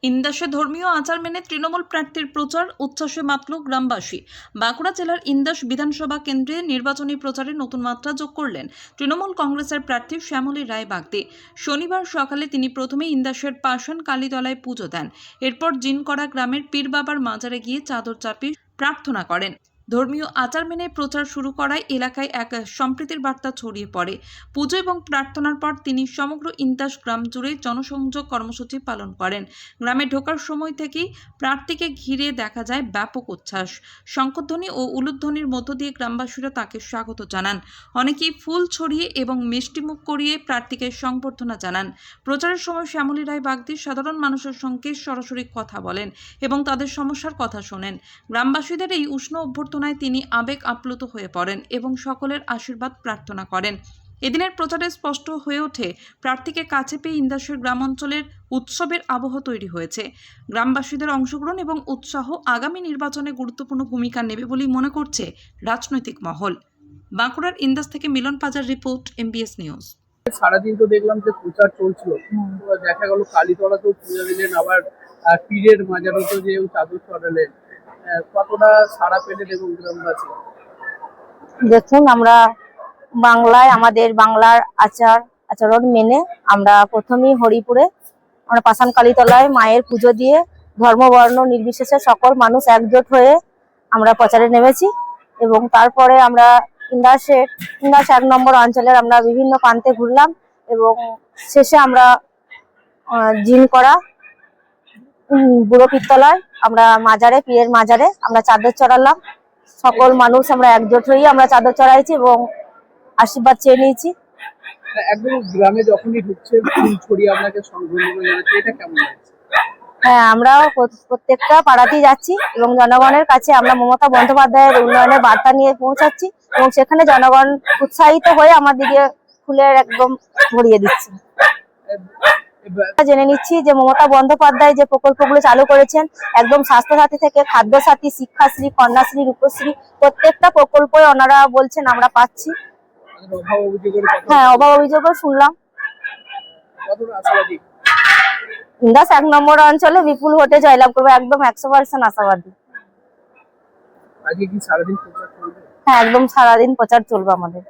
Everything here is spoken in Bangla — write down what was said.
ইন্দাসে ধর্মীয় আচার মেনে তৃণমূল প্রার্থীর প্রচার উচ্ছ্বাসে মাতল গ্রামবাসী। বাঁকুড়া জেলার ইন্দাস বিধানসভা কেন্দ্রে নির্বাচনী প্রচারে নতুন মাত্রা যোগ করলেন তৃণমূল কংগ্রেসের প্রার্থী শ্যামলী রায় বাগদি। শনিবার সকালে তিনি প্রথমে ইন্দাসের পাষাণ কালীতলায় পুজো দেন। এরপর জিনকড়া গ্রামের পীর বাবার মাজারে গিয়ে চাদর চাপিয়ে প্রার্থনা করেন। ধর্মীয় আচার মেনে প্রচার শুরু করায় এলাকায় এক সম্প্রীতির বার্তা ছড়িয়ে পড়ে। পুজো এবং প্রার্থনার পর তিনি সমগ্র ইন্দাস গ্রাম জুড়ে জনসংযোগ কর্মসূচি পালন করেন। গ্রামে ঢোকার সময় থেকেই প্রার্থীকে ঘিরে দেখা যায় ব্যাপক উচ্ছ্বাস। শঙ্খধ্বনি ও উলুধ্বনির মধ্য দিয়ে গ্রামবাসীরা তাকে স্বাগত জানান। অনেকেই ফুল ছড়িয়ে এবং মিষ্টিমুখ করিয়ে প্রার্থীকে সংবর্ধনা জানান। প্রচারের সময় শ্যামলী রায় বাগদি সাধারণ মানুষের সঙ্গে সরাসরি কথা বলেন এবং তাদের সমস্যার কথা শোনেন। গ্রামবাসীদের এই উষ্ণ অভ্যর্থনায় তিনি আবেগ আপ্লুত হয়ে পড়েন এবং সকলের আশীর্বাদ প্রার্থনা করেন। এদিনের প্রচারে স্পষ্ট হয়ে ওঠে প্রার্থীকে কাছে পেয়ে ইন্দাসের গ্রাম অঞ্চলের উৎসবের আবহ তৈরি হয়েছে। গ্রামবাসীদের অংশগ্রহণ এবং উৎসাহ আগামী নির্বাচনে গুরুত্বপূর্ণ ভূমিকা নেবে বলেই মনে করছে রাজনৈতিক মহল। বাঁকুড়ার ইন্দাস থেকে মিলন পাজার রিপোর্ট, MBS নিউজ। সারাদিন তো দেখলাম যে প্রচার চলছিল, দেখা গেল কালীতলাতেও পুজো দিলেন, আবার পীরের মাজারেও যে চাদর চড়ালেন, কতটা সাড়া পেলেন এবং গ্রামবাসী? দেখুন, আমরা বাংলায় আমাদের বাংলার আচরণ মেনে আমরা প্রথমেই হরিপুরে আমরা পাষাণ কালীতলায় মায়ের পুজো দিয়ে ধর্মবর্ণ নির্বিশেষে সকল মানুষ একজোট হয়ে আমরা প্রচারে নেমেছি। এবং তারপরে আমরা ইন্দাস 1 নম্বর অঞ্চলের আমরা বিভিন্ন প্রান্তে ঘুরলাম এবং শেষে আমরা জিনকড়া বুড়ো পীরতলায় আমরা পীরের মাজারে আমরা চাদর চড়ালাম। সকল মানুষ আমরা একজোট হয়ে আমরা চাদর চড়াইছি এবং আশীর্বাদ চেয়ে নিয়েছি। একদম গ্রামে যখনই ঢুকছে ফুল ছড়িয়ে আপনাকে সংবর্ধনা জানাচ্ছে, এটা কেমন লাগছে? হ্যাঁ, আমরাও প্রত্যেকটা পাড়াতেই যাচ্ছি এবং জনগণের কাছে আমরা মমতা বন্দ্যোপাধ্যায়ের উন্নয়নের বার্তা নিয়ে পৌঁছাচ্ছি এবং সেখানে জনগণ উৎসাহিত হয়ে আমাদেরকে ফুলের একদম ভরিয়ে দিচ্ছে। জেনে নিচ্ছি যে মমতা বন্দ্যোপাধ্যায় যে প্রকল্পগুলো চালু করেছেন, একদম স্বাস্থ্যসাথী থেকে খাদ্যসাথী, শিক্ষাশ্রী, কন্যাশ্রী, রূপশ্রী, প্রত্যেকটা প্রকল্পই ওনারা বলছেন আমরা পাচ্ছি। হ্যাঁ, অভাব অভিযোগও শুনলাম। ইন্দাস 1 নম্বর অঞ্চলে বিপুল ভোটে জয়লাভ করবে, একদম 100% আশাবাদী। আজকে কি সারাদিন প্রচার চলবে? হ্যাঁ, একদম সারাদিন প্রচার চলবে আমাদের।